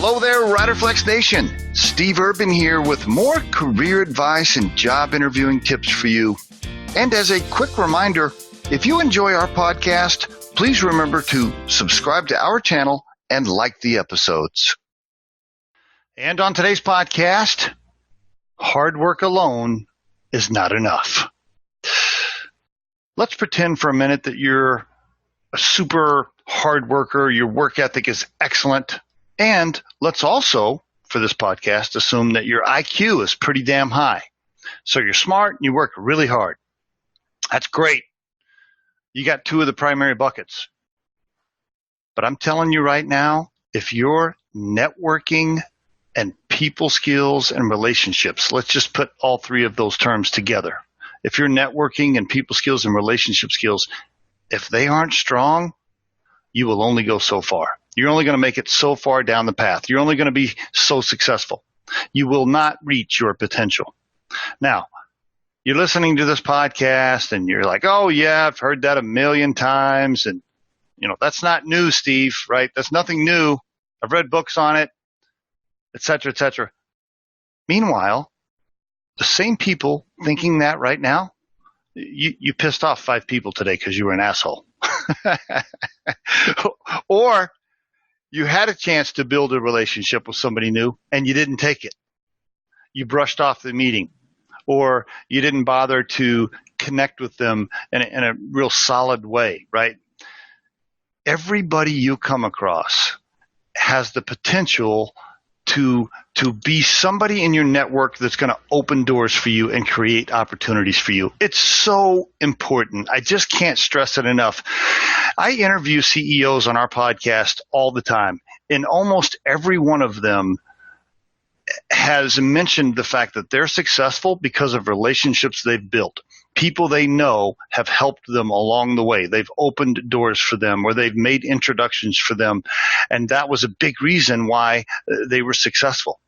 Hello there, Riderflex Nation. Steve Urban here with more career advice and job interviewing tips for you. And as a quick reminder, if you enjoy our podcast, please remember to subscribe to our channel and like the episodes. And on today's podcast, hard work alone is not enough. Let's pretend for a minute that you're a super hard worker, your work ethic is excellent, and let's also, for this podcast, assume that your IQ is pretty damn high. So you're smart and you work really hard. That's great. You got two of the primary buckets. But I'm telling you right now, if your networking and people skills and relationships, let's just put all three of those terms together. If your networking and people skills and relationship skills, if they aren't strong, you will only go so far. You're only going to make it so far down the path. You're only going to be so successful. You will not reach your potential. Now, you're listening to this podcast and you're like, oh yeah, I've heard that a million times. And that's not new, Steve, right? That's nothing new. I've read books on it, et cetera, et cetera. Meanwhile, the same people thinking that right now, you pissed off 5 people today because you were an asshole. Or you had a chance to build a relationship with somebody new and you didn't take it. You brushed off the meeting, or you didn't bother to connect with them in a real solid way, right? Everybody you come across has the potential to be somebody in your network that's going to open doors for you and create opportunities for you. It's so important. I just can't stress it enough. I interview CEOs on our podcast all the time, and almost every one of them has mentioned the fact that they're successful because of relationships they've built. People they know have helped them along the way. They've opened doors for them, or they've made introductions for them. And that was a big reason why they were successful.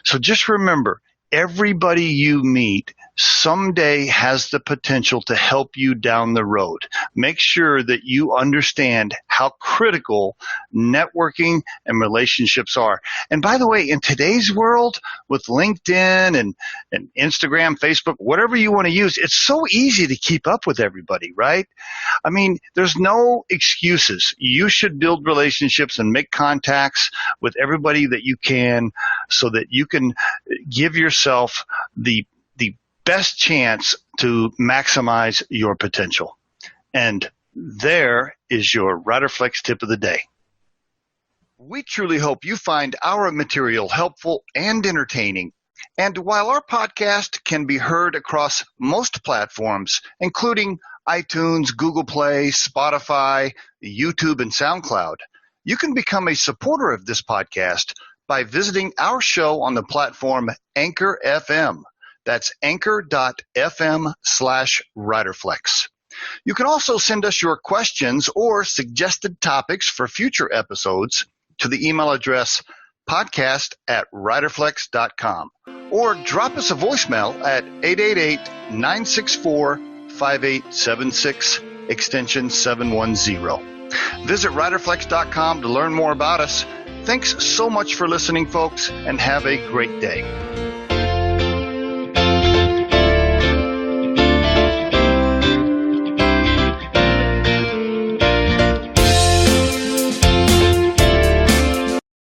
So just remember, everybody you meet someday has the potential to help you down the road. Make sure that you understand how critical networking and relationships are. And by the way, in today's world with LinkedIn and Instagram, Facebook, whatever you want to use, it's so easy to keep up with everybody, right? I mean, there's no excuses. You should build relationships and make contacts with everybody that you can so that you can give yourself the best chance to maximize your potential. And there is your Riderflex tip of the day. We truly hope you find our material helpful and entertaining. And while our podcast can be heard across most platforms, including iTunes, Google Play, Spotify, YouTube, and SoundCloud, you can become a supporter of this podcast by visiting our show on the platform Anchor FM. That's anchor.fm/Riderflex. You can also send us your questions or suggested topics for future episodes to the email address podcast@riderflex.com, or drop us a voicemail at 888-964-5876, extension 710. Visit riderflex.com to learn more about us. Thanks so much for listening, folks, and have a great day.